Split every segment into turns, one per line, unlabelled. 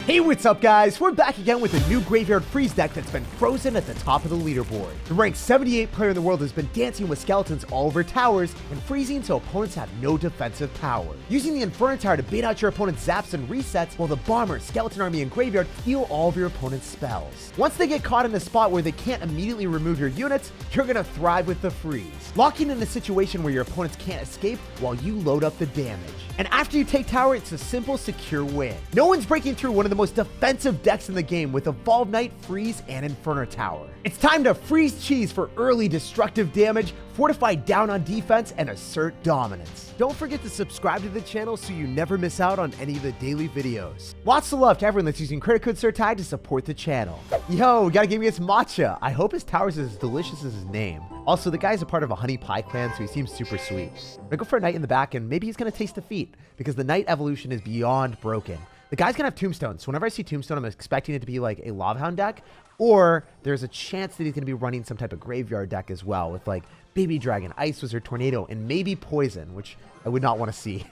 Hey, what's up guys? We're back again with a new Graveyard Freeze deck that's been frozen at the top of the leaderboard. The ranked 78 player in the world has been dancing with skeletons all over towers and freezing so opponents have no defensive power. Using the Inferno Tower to bait out your opponent's zaps and resets, while the Bomber, Skeleton Army, and Graveyard heal all of your opponent's spells. Once they get caught in a spot where they can't immediately remove your units, you're gonna thrive with the freeze, locking in a situation where your opponents can't escape while you load up the damage. And after you take tower, it's a simple, secure win. No one's breaking through one of the most defensive decks in the game with Evolve Knight, Freeze, and Inferno Tower. It's time to freeze cheese for early destructive damage, fortify down on defense, and assert dominance. Don't forget to subscribe to the channel so you never miss out on any of the daily videos. Lots of love to everyone that's using credit code SirTag to support the channel. Yo, we got a game against Matcha. I hope his tower's as delicious as his name. Also, the guy's a part of a honey pie clan, so he seems super sweet. I'm gonna go for a knight in the back, and maybe he's gonna taste defeat, because the knight evolution is beyond broken. The guy's gonna have Tombstone, so whenever I see Tombstone, I'm expecting it to be like a Lava Hound deck, or there's a chance that he's gonna be running some type of graveyard deck as well, with like Baby Dragon, Ice Wizard, Tornado, and maybe Poison, which I would not want to see.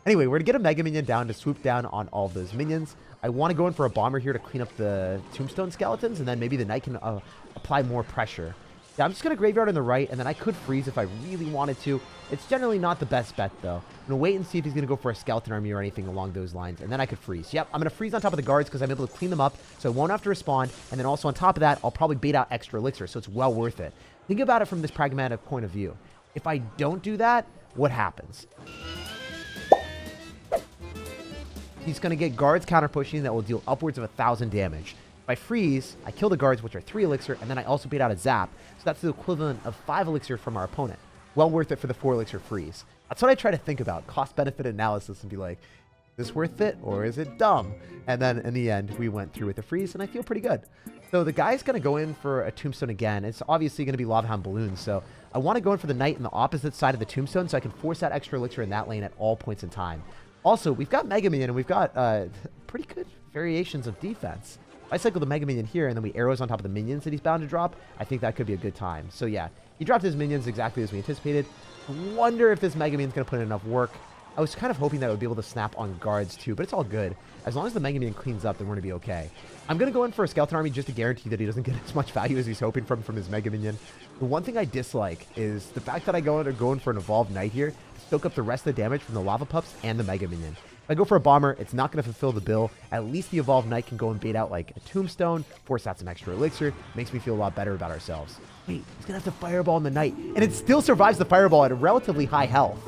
Anyway, we're gonna get a Mega Minion down to swoop down on all of those minions. I want to go in for a Bomber here to clean up the Tombstone skeletons, and then maybe the Knight can apply more pressure. Yeah, I'm just going to Graveyard on the right, and then I could freeze if I really wanted to. It's generally not the best bet, though. I'm going to wait and see if he's going to go for a Skeleton Army or anything along those lines, and then I could freeze. Yep, I'm going to freeze on top of the guards because I'm able to clean them up, so I won't have to respond, and then also on top of that, I'll probably bait out extra elixir, so it's well worth it. Think about it from this pragmatic point of view. If I don't do that, what happens? He's going to get guards counter-pushing that will deal upwards of 1,000 damage. If I freeze, I kill the guards, which are 3 elixir, and then I also bait out a zap. So that's the equivalent of 5 elixir from our opponent. Well worth it for the 4 elixir freeze. That's what I try to think about, cost-benefit analysis, and be like, is this worth it, or is it dumb? And then in the end, we went through with the freeze, and I feel pretty good. So the guy's going to go in for a Tombstone again. It's obviously going to be Lava Hound Balloons, so I want to go in for the Knight in the opposite side of the Tombstone so I can force that extra elixir in that lane at all points in time. Also, we've got Mega Minion, and we've got pretty good variations of defense. If I cycle the Mega Minion here, and then we arrows on top of the minions that he's bound to drop, I think that could be a good time. So yeah, he dropped his minions exactly as we anticipated. I wonder if this Mega Minion's going to put in enough work. I was kind of hoping that it would be able to snap on guards too, but it's all good. As long as the Mega Minion cleans up, then we're going to be okay. I'm going to go in for a Skeleton Army just to guarantee that he doesn't get as much value as he's hoping from his Mega Minion. The one thing I dislike is the fact that I go in for an Evolved Knight here to soak up the rest of the damage from the Lava Pups and the Mega Minion. If I go for a Bomber, it's not going to fulfill the bill. At least the Evolved Knight can go and bait out like a Tombstone, force out some extra elixir. Makes me feel a lot better about ourselves. Wait, he's going to have to Fireball in the Knight, and it still survives the Fireball at a relatively high health.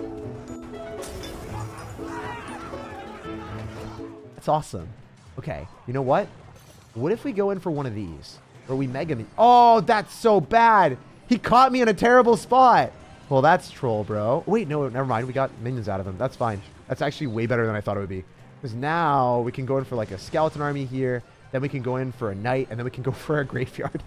That's awesome. Okay, you know what? What if we go in for one of these? Or we Mega Minion? Oh, that's so bad. He caught me in a terrible spot. Well, that's troll, bro. Wait, no, never mind. We got minions out of him. That's fine. That's actually way better than I thought it would be. Because now we can go in for like a Skeleton Army here. Then we can go in for a Knight. And then we can go for a Graveyard.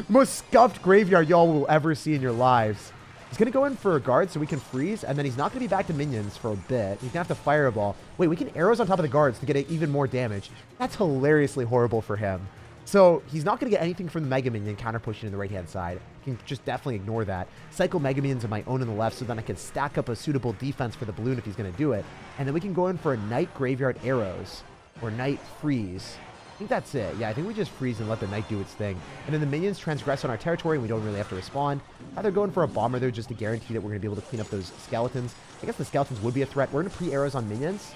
Most scuffed Graveyard y'all will ever see in your lives. He's going to go in for a guard so we can freeze. And then he's not going to be back to minions for a bit. He's going to have to Fireball. Wait, we can arrows on top of the guards to get even more damage. That's hilariously horrible for him. So he's not going to get anything from the Mega Minion counter pushing in the right-hand side. I can just definitely ignore that. Cycle Mega Minions of my own in the left so then I can stack up a suitable defense for the balloon if he's going to do it. And then we can go in for a Knight Graveyard Arrows or Knight Freeze. I think that's it. Yeah, I think we just freeze and let the Knight do its thing. And then the minions transgress on our territory and we don't really have to respond. Either going for a Bomber there just to guarantee that we're going to be able to clean up those skeletons. I guess the skeletons would be a threat. We're going to pre-arrows on minions.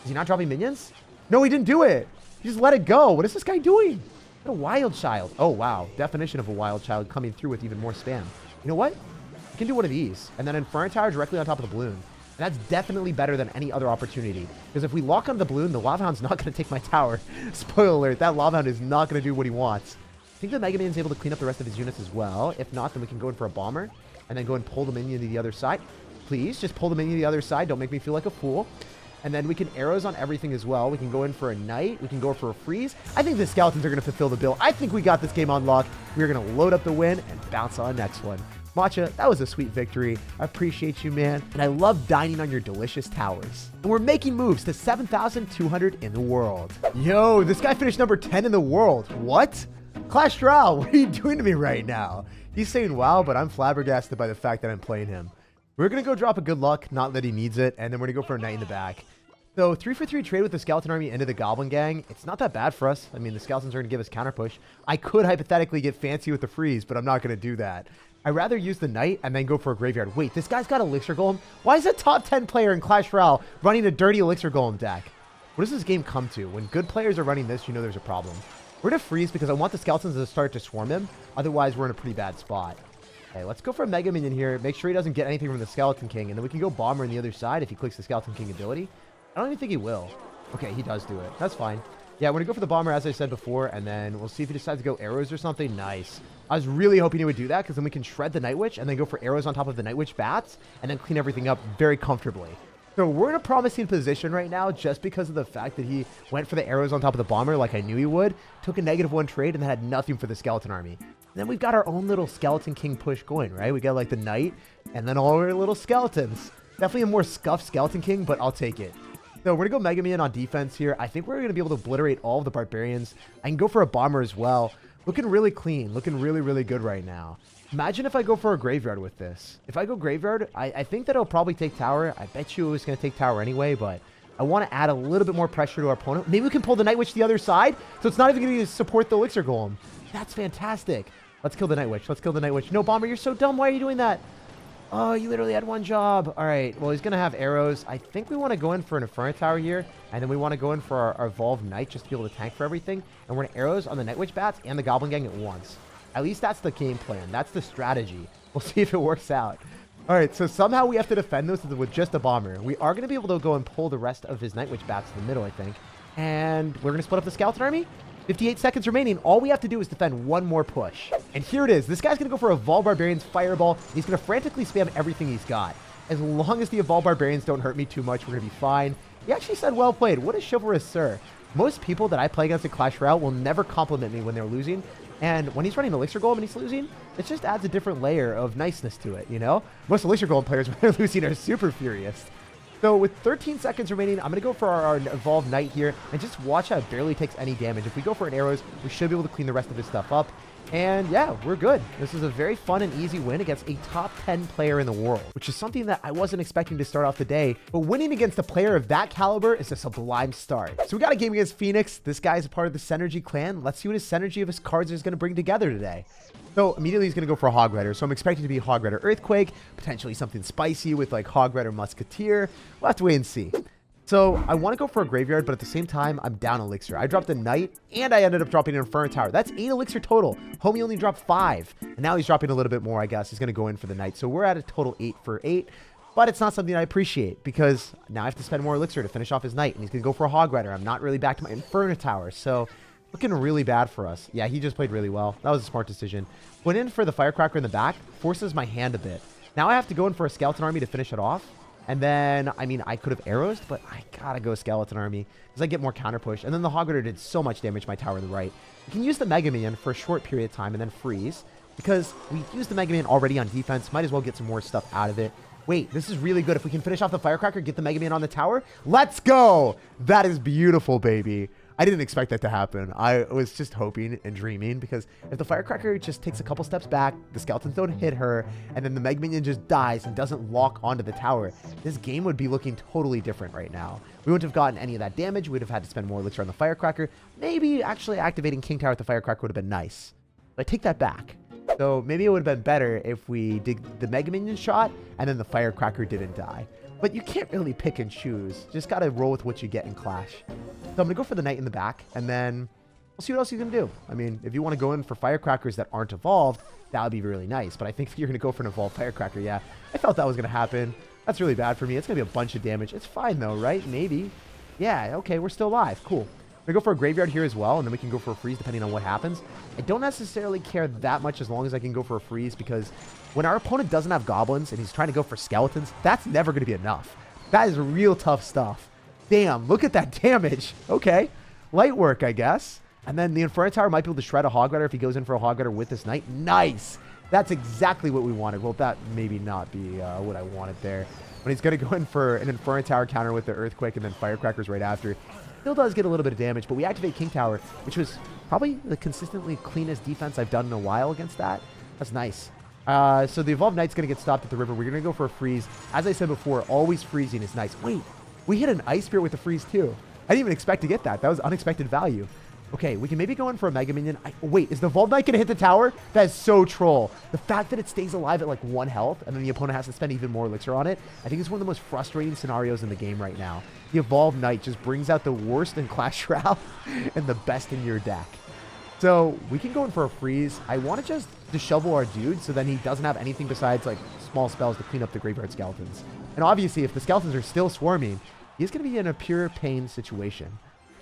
Is he not dropping minions? No, he didn't do it. He just let it go. What is this guy doing? What a wild child. Oh, wow. Definition of a wild child coming through with even more spam. You know what? We can do one of these. And then Inferno Tower directly on top of the balloon. And that's definitely better than any other opportunity. Because if we lock on the balloon, the Lava Hound's not going to take my tower. Spoiler alert, that Lava Hound is not going to do what he wants. I think the Mega Minion's able to clean up the rest of his units as well. If not, then we can go in for a Bomber. And then go and pull the minion to the other side. Please, just pull the minion to the other side. Don't make me feel like a fool. And then we can arrows on everything as well. We can go in for a Knight. We can go for a freeze. I think the skeletons are going to fulfill the bill. I think we got this game on lock. We're going to load up the win and bounce on the next one. Matcha, that was a sweet victory. I appreciate you, man. And I love dining on your delicious towers. And we're making moves to 7,200 in the world. Yo, this guy finished number 10 in the world. What? Clash Royale, what are you doing to me right now? He's saying wow, but I'm flabbergasted by the fact that I'm playing him. We're going to go drop a good luck, not that he needs it, and then we're going to go for a Knight in the back. So 3 for 3 trade with the Skeleton Army into the Goblin Gang. It's not that bad for us. I mean, the Skeletons are going to give us counter push. I could hypothetically get fancy with the freeze, but I'm not going to do that. I'd rather use the Knight and then go for a Graveyard. Wait, this guy's got Elixir Golem? Why is a top 10 player in Clash Royale running a dirty Elixir Golem deck? What does this game come to? When good players are running this, you know there's a problem. We're going to freeze because I want the Skeletons to start to swarm him. Otherwise, we're in a pretty bad spot. Okay, let's go for a Mega Minion here. Make sure he doesn't get anything from the Skeleton King. And then we can go Bomber on the other side if he clicks the Skeleton King ability. I don't even think he will. Okay, he does do it. That's fine. Yeah, we're going to go for the Bomber, as I said before, and then we'll see if he decides to go arrows or something. Nice. I was really hoping he would do that, because then we can shred the Night Witch and then go for arrows on top of the Night Witch bats and then clean everything up very comfortably. So we're in a promising position right now just because of the fact that he went for the arrows on top of the Bomber like I knew he would, took a -1 trade, and then had nothing for the Skeleton Army. And then we've got our own little Skeleton King push going, right? We got like the Knight and then all our little skeletons. Definitely a more scuffed Skeleton King, but I'll take it. So we're going to go Mega Man on defense here. I think we're going to be able to obliterate all of the Barbarians. I can go for a Bomber as well. Looking really clean. Looking really, really good right now. Imagine if I go for a Graveyard with this. If I go Graveyard, I think that it'll probably take Tower. I bet you it was going to take Tower anyway, but I want to add a little bit more pressure to our opponent. Maybe we can pull the Night Witch to the other side, so it's not even going to support the Elixir Golem. That's fantastic. Let's kill the Night Witch. Let's kill the Night Witch. No, Bomber, you're so dumb. Why are you doing that? Oh, you literally had one job. All right. Well, he's going to have arrows. I think we want to go in for an Inferno Tower here. And then we want to go in for our Evolved Knight just to be able to tank for everything. And we're going to arrows on the Night Witch bats and the Goblin Gang at once. At least that's the game plan. That's the strategy. We'll see if it works out. All right. So somehow we have to defend this with just a Bomber. We are going to be able to go and pull the rest of his Night Witch bats in the middle, I think. And we're going to split up the Skeleton Army. 58 seconds remaining. All we have to do is defend one more push. And here it is. This guy's going to go for Evolved Barbarians Fireball. He's going to frantically spam everything he's got. As long as the Evolved Barbarians don't hurt me too much, we're going to be fine. He actually said, well played. What a chivalrous sir. Most people that I play against in Clash Royale will never compliment me when they're losing. And when he's running Elixir Golem and he's losing, it just adds a different layer of niceness to it, you know? Most Elixir Golem players, when they're losing, are super furious. So with 13 seconds remaining, I'm going to go for our Evolved Knight here and just watch how it barely takes any damage. If we go for an arrows, we should be able to clean the rest of his stuff up. And yeah, we're good. This is a very fun and easy win against a top 10 player in the world, which is something that I wasn't expecting to start off the day. But winning against a player of that caliber is a sublime start. So we got a game against Phoenix. This guy is a part of the Synergy clan. Let's see what his synergy of his cards is going to bring together today. So immediately he's going to go for a Hog Rider. So I'm expecting to be Hog Rider Earthquake, potentially something spicy with like Hog Rider Musketeer. We'll have to wait and see. So I want to go for a Graveyard, but at the same time, I'm down Elixir. I dropped a Knight, and I ended up dropping an Inferno Tower. That's 8 Elixir total. Homie only dropped 5. And now he's dropping a little bit more, I guess. He's going to go in for the Knight. So we're at a total 8 for 8. But it's not something I appreciate, because now I have to spend more Elixir to finish off his Knight. And he's going to go for a Hog Rider. I'm not really back to my Inferno Tower. So looking really bad for us. Yeah, he just played really well. That was a smart decision. Went in for the Firecracker in the back. Forces my hand a bit. Now I have to go in for a Skeleton Army to finish it off. And then, I mean, I could have arrows, but I gotta go Skeleton Army because I get more counter push. And then the Hog Rider did so much damage to my tower to the right. You can use the Mega Minion for a short period of time and then freeze because we used the Mega Minion already on defense. Might as well get some more stuff out of it. Wait, this is really good. If we can finish off the Firecracker, get the Mega Minion on the tower. Let's go! That is beautiful, baby. I didn't expect that to happen. I was just hoping and dreaming because if the Firecracker just takes a couple steps back, the skeletons don't hit her, and then the Mega Minion just dies and doesn't lock onto the tower, this game would be looking totally different right now. We wouldn't have gotten any of that damage. We'd have had to spend more Elixir on the Firecracker. Maybe actually activating King Tower with the Firecracker would have been nice. But I take that back. So maybe it would have been better if we did the Mega Minion shot and then the Firecracker didn't die. But you can't really pick and choose. Just got to roll with what you get in Clash. So I'm going to go for the Knight in the back, and then we'll see what else you can do. I mean, if you want to go in for Firecrackers that aren't evolved, that would be really nice. But I think you're going to go for an evolved Firecracker. Yeah, I felt that was going to happen. That's really bad for me. It's going to be a bunch of damage. It's fine, though, right? Maybe. Yeah, okay, we're still alive. Cool. We go for a Graveyard here as well, and then we can go for a freeze depending on what happens. I don't necessarily care that much as long as I can go for a freeze, because when our opponent doesn't have goblins and he's trying to go for skeletons, that's never going to be enough. That is real tough stuff. Damn, look at that damage. Okay, light work, I guess. And then the Inferno Tower might be able to shred a Hog Rider if he goes in for a Hog Rider with this Knight. Nice. That's exactly what we wanted. Well, that maybe not be what I wanted there. But he's going to go in for an Inferno Tower counter with the Earthquake and then Firecrackers right after. Still does get a little bit of damage, but we activate King Tower, which was probably the consistently cleanest defense I've done in a while against that. That's nice. So the Evolved Knight's going to get stopped at the river. We're going to go for a freeze. As I said before, always freezing is nice. Wait, We hit an Ice Spirit with the freeze too. I didn't even expect to get that. That was unexpected value. Okay, we can maybe go in for a Mega Minion. Wait, is the Evolved Knight going to hit the tower? That is so troll. The fact that it stays alive at like 1 health and then the opponent has to spend even more elixir on it, I think it's one of the most frustrating scenarios in the game right now. The Evolved Knight just brings out the worst in Clash Royale and the best in your deck. So we can go in for a freeze. I want to just dishevel our dude so then he doesn't have anything besides like small spells to clean up the graveyard skeletons. And obviously if the skeletons are still swarming, he's going to be in a pure pain situation.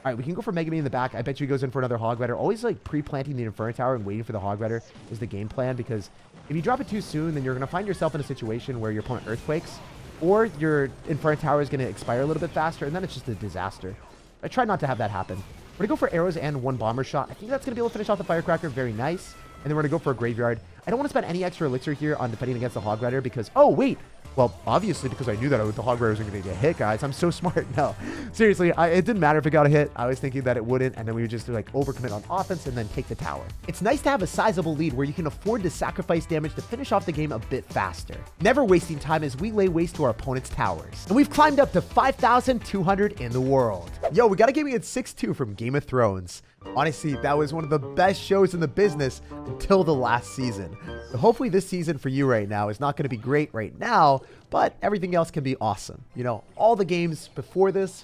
All right, we can go for Mega Man in the back. I bet you he goes in for another Hog Rider. Always like pre-planting the Inferno Tower and waiting for the Hog Rider is the game plan, because if you drop it too soon, then you're going to find yourself in a situation where your opponent Earthquakes or your Inferno Tower is going to expire a little bit faster, and then it's just a disaster. I try not to have that happen. We're going to go for arrows and 1 bomber shot. I think that's going to be able to finish off the Firecracker. Very nice. And then we're going to go for a graveyard. I don't want to spend any extra elixir here on defending against the Hog Rider because, oh, wait. Well, obviously, because I knew that the Hog Rider was going to get hit, guys. I'm so smart. No, seriously, it didn't matter if it got a hit. I was thinking that it wouldn't, and then we would just like overcommit on offense and then take the tower. It's nice to have a sizable lead where you can afford to sacrifice damage to finish off the game a bit faster. Never wasting time as we lay waste to our opponent's towers. And we've climbed up to 5,200 in the world. Yo, we got a game against 6-2 from Game of Thrones. Honestly, that was one of the best shows in the business until the last season. So hopefully this season for you right now is not going to be great right now, but everything else can be awesome. You know, all the games before this,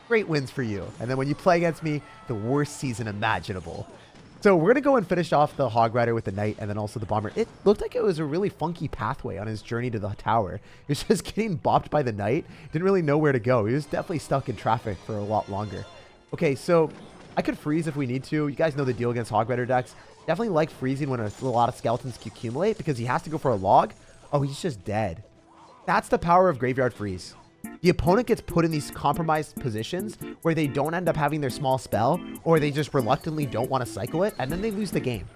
great wins for you. And then when you play against me, the worst season imaginable. So we're going to go and finish off the Hog Rider with the Knight and then also the Bomber. It looked like it was a really funky pathway on his journey to the tower. He was just getting bopped by the Knight. Didn't really know where to go. He was definitely stuck in traffic for a lot longer. Okay, so I could freeze if we need to. You guys know the deal against Hog Rider decks. Definitely like freezing when a lot of skeletons accumulate because he has to go for a log. Oh, he's just dead. That's the power of Graveyard Freeze. The opponent gets put in these compromised positions where they don't end up having their small spell, or they just reluctantly don't want to cycle it, and then they lose the game.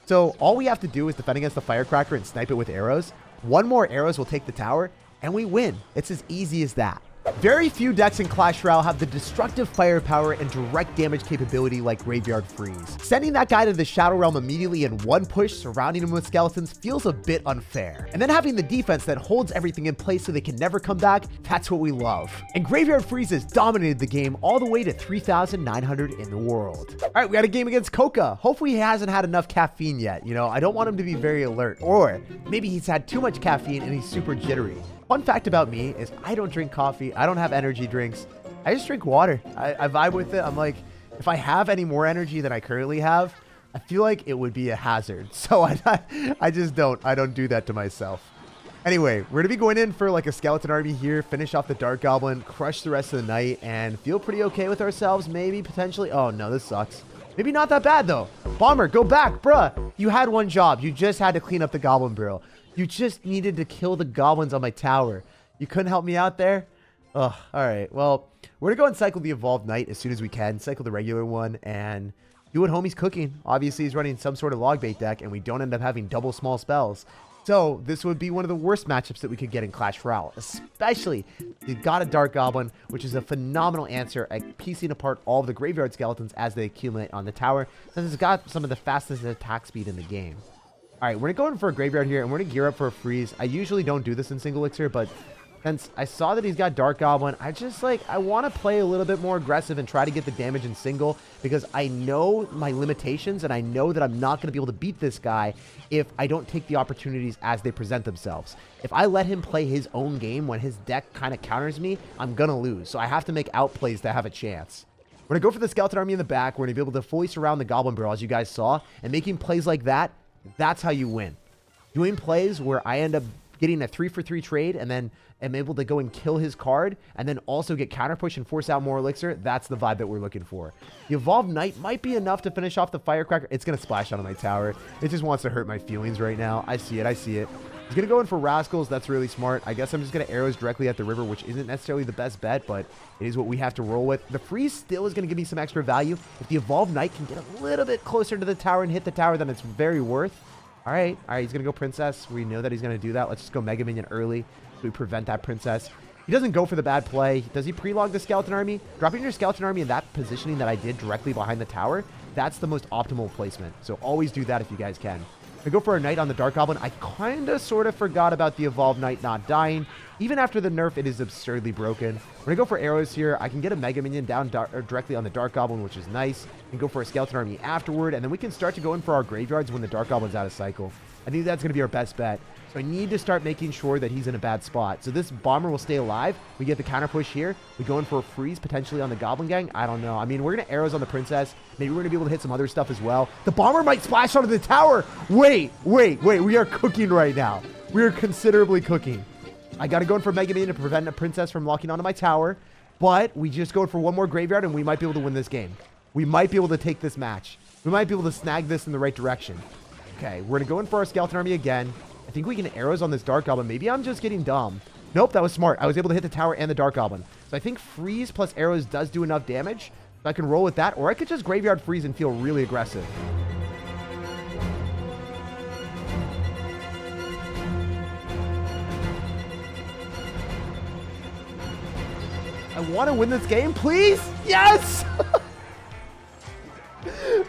So all we have to do is defend against the Firecracker and snipe it with arrows. 1 more arrows will take the tower, and we win. It's as easy as that. Very few decks in Clash Royale have the destructive firepower and direct damage capability like Graveyard Freeze. Sending that guy to the Shadow Realm immediately in 1 push, surrounding him with skeletons, feels a bit unfair. And then having the defense that holds everything in place so they can never come back, that's what we love. And Graveyard Freeze has dominated the game all the way to 3,900 in the world. All right, we got a game against Coca. Hopefully he hasn't had enough caffeine yet. You know, I don't want him to be very alert, or maybe he's had too much caffeine and he's super jittery. Fun fact about me is I don't drink coffee. I don't have energy drinks. I just drink water. I vibe with it. I'm like, if I have any more energy than I currently have, I feel like it would be a hazard. So I just don't. I don't do that to myself. Anyway, we're going to be going in for like a skeleton army here, finish off the Dark Goblin, crush the rest of the night, and feel pretty okay with ourselves, maybe, potentially. Oh, no, this sucks. Maybe not that bad, though. Bomber, go back, bruh. You had 1 job. You just had to clean up the Goblin Barrel. You just needed to kill the goblins on my tower. You couldn't help me out there? Ugh, all right. Well, we're going to go and cycle the Evolved Knight as soon as we can. Cycle the regular one and do what homie's cooking. Obviously, he's running some sort of log bait deck, and we don't end up having double small spells. So this would be one of the worst matchups that we could get in Clash Royale, especially if you got a Dark Goblin, which is a phenomenal answer at piecing apart all of the graveyard skeletons as they accumulate on the tower, since it's got some of the fastest attack speed in the game. All right, we're going for a graveyard here, and we're going to gear up for a freeze. I usually don't do this in single elixir, but since I saw that he's got Dark Goblin, I want to play a little bit more aggressive and try to get the damage in single, because I know my limitations, and I know that I'm not going to be able to beat this guy if I don't take the opportunities as they present themselves. If I let him play his own game when his deck kind of counters me, I'm going to lose. So I have to make outplays to have a chance. We're going to go for the Skeleton Army in the back. We're going to be able to fully surround the Goblin Barrel, as you guys saw, and making plays like that, that's how you win. Doing plays where I end up getting a 3-for-3 trade and then am able to go and kill his card and then also get counter push and force out more elixir, that's the vibe that we're looking for. The Evolved Knight might be enough to finish off the Firecracker. It's going to splash out on my tower. It just wants to hurt my feelings right now. I see it. I see it. He's going to go in for Rascals. That's really smart. I guess I'm just going to arrows directly at the river, which isn't necessarily the best bet, but it is what we have to roll with. The freeze still is going to give me some extra value. If the Evolved Knight can get a little bit closer to the tower and hit the tower, then it's very worth. All right, he's going to go Princess. We know that he's going to do that. Let's just go Mega Minion early so we prevent that Princess. He doesn't go for the bad play. Does he pre-log the Skeleton Army? Dropping your Skeleton Army in that positioning that I did directly behind the tower, that's the most optimal placement. So always do that if you guys can. I go for a Knight on the Dark Goblin. I kind of sort of forgot about the Evolved Knight not dying. Even after the nerf, it is absurdly broken. When I go for arrows here, I can get a Mega Minion down directly on the Dark Goblin, which is nice. And go for a Skeleton Army afterward, and then we can start to go in for our graveyards when the Dark Goblin's out of cycle. I think that's going to be our best bet. So I need to start making sure that he's in a bad spot. So this Bomber will stay alive. We get the counter push here. We go in for a freeze potentially on the Goblin Gang. I don't know. I mean, we're going to arrows on the Princess. Maybe we're going to be able to hit some other stuff as well. The Bomber might splash onto the tower. Wait. We are cooking right now. We are considerably cooking. I got to go in for Mega Minion to prevent a Princess from locking onto my tower. But we just go in for one more graveyard and we might be able to win this game. We might be able to take this match. We might be able to snag this in the right direction. Okay, we're going to go in for our Skeleton Army again. I think we can arrows on this Dark Goblin. Maybe I'm just getting dumb. Nope, that was smart. I was able to hit the tower and the Dark Goblin. So I think freeze plus arrows does do enough damage. So I can roll with that, or I could just graveyard freeze and feel really aggressive. I want to win this game, please. Yes!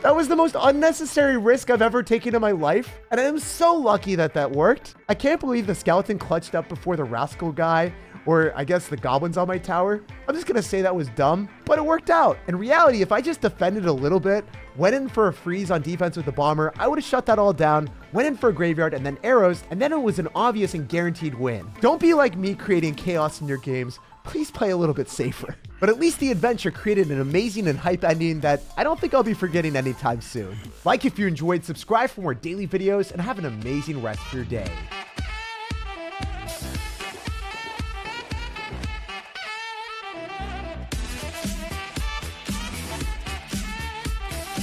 That was the most unnecessary risk I've ever taken in my life, and I am so lucky that that worked. I can't believe the Skeleton clutched up before the Rascal guy, or I guess the Goblins on my tower. I'm just gonna say that was dumb, but it worked out. In reality, if I just defended a little bit, went in for a freeze on defense with the Bomber, I would have shut that all down, went in for a graveyard and then arrows, and then it was an obvious and guaranteed win. Don't be like me creating chaos in your games. Please play a little bit safer. But at least the adventure created an amazing and hype ending that I don't think I'll be forgetting anytime soon. Like if you enjoyed, subscribe for more daily videos, and have an amazing rest of your day.